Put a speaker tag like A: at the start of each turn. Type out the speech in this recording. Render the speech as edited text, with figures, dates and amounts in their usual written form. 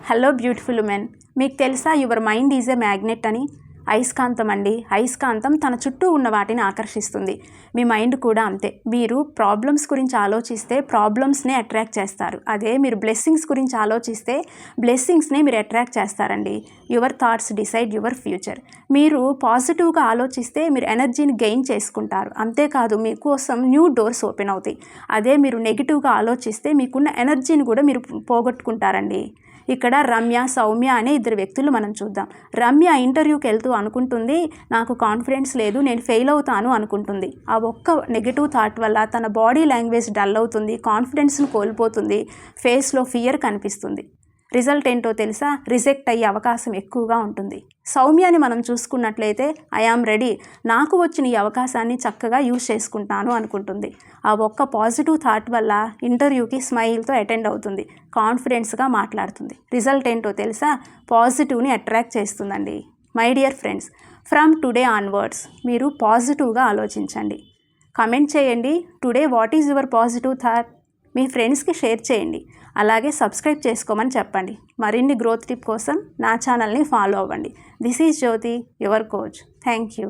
A: Hello beautiful women, మీకు తెలుసా your mind is a magnet అని? అయస్కాంతం అండి. అయస్కాంతం తన చుట్టూ ఉన్న వాటిని ఆకర్షిస్తుంది. మీ మైండ్ కూడా అంతే. మీరు ప్రాబ్లమ్స్ గురించి ఆలోచిస్తే ప్రాబ్లమ్స్నే అట్రాక్ట్ చేస్తారు. అదే మీరు బ్లెస్సింగ్స్ గురించి ఆలోచిస్తే బ్లెస్సింగ్స్నే మీరు అట్రాక్ట్ చేస్తారండి. Your thoughts decide your future. మీరు పాజిటివ్గా ఆలోచిస్తే మీరు ఎనర్జీని గెయిన్ చేసుకుంటారు. అంతేకాదు మీకోసం న్యూ డోర్స్ ఓపెన్ అవుతాయి. అదే మీరు నెగిటివ్గా ఆలోచిస్తే మీకున్న ఎనర్జీని కూడా మీరు పోగొట్టుకుంటారండి. ఇక్కడ రమ్య, సౌమ్య అనే ఇద్దరు వ్యక్తులు మనం చూద్దాం. రమ్య ఇంటర్వ్యూకి వెళ్తూ అనుకుంటుంది, నాకు కాన్ఫిడెన్స్ లేదు, నేను ఫెయిల్ అవుతాను అనుకుంటుంది. ఆ ఒక్క నెగిటివ్ థాట్ వల్ల తన బాడీ లాంగ్వేజ్ డల్ అవుతుంది, కాన్ఫిడెన్స్ను కోల్పోతుంది, ఫేస్లో ఫియర్ కనిపిస్తుంది. రిజల్ట్ ఏంటో తెలుసా? రిజెక్ట్ అయ్యే అవకాశం ఎక్కువగా ఉంటుంది. సౌమ్యాని మనం చూసుకున్నట్లయితే ఐ యామ్ రెడీ, నాకు వచ్చిన ఈ అవకాశాన్ని చక్కగా యూజ్ చేసుకుంటాను అనుకుంటుంది. ఆ ఒక్క పాజిటివ్ థాట్ వల్ల ఇంటర్వ్యూకి స్మైల్తో అటెండ్ అవుతుంది, కాన్ఫిడెన్స్గా మాట్లాడుతుంది. రిజల్ట్ ఏంటో తెలుసా? పాజిటివ్ని అట్రాక్ట్ చేస్తుందండి. My dear friends, from today onwards మీరు పాజిటివ్గా ఆలోచించండి. కమెంట్ చేయండి, today what is your positive thought. మీ ఫ్రెండ్స్కి షేర్ చేయండి. అలాగే సబ్స్క్రైబ్ చేసుకోమని చెప్పండి. మరిన్ని గ్రోత్ టిప్ కోసం నా ఛానల్ని ఫాలో అవ్వండి. This is Jyoti, your coach. Thank you.